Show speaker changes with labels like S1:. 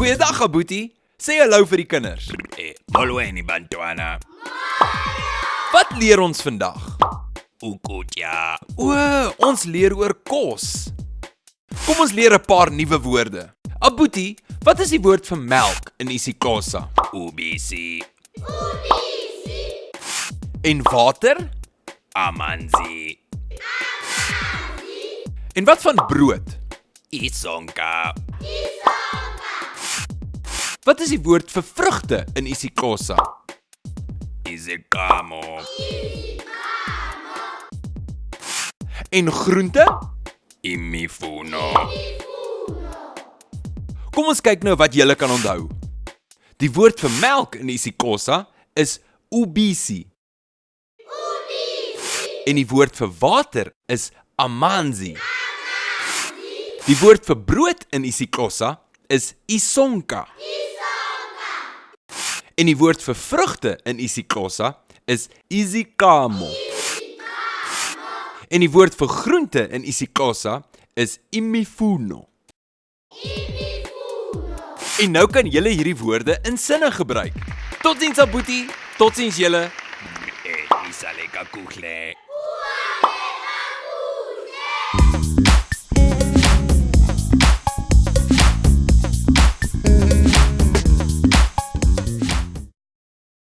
S1: Goeiedag, Abuti. Sê hallo vir die kinders.
S2: Molweni bantwana.
S1: Wat leer ons vandag?
S2: Ukutya.
S1: Ons leer oor kos. Kom ons leer 'n paar nuwe woorde. Abuti, wat is die woord vir melk in isiXhosa?
S2: Ubisi.
S1: En water?
S2: Amanzi.
S1: En wat van brood?
S2: Isonka.
S1: Wat is die woord vir vrugte in isiXhosa?
S2: Iziqhamo.
S1: En groente?
S2: Imifuno.
S1: Kom ons kyk nou wat julle kan onthou. Die woord vir melk in isiXhosa is ubisi. En die woord vir water is amanzi. Die woord vir brood in isiXhosa is isonka. En die woord vir vrugte in isiXhosa is iziqhamo. En die woord vir groente in isiXhosa is imifuno. En nou kan julle hierdie woorde in sinne gebruik. Totsiens Abuti, totsiens julle.
S2: Isaleka kuhle.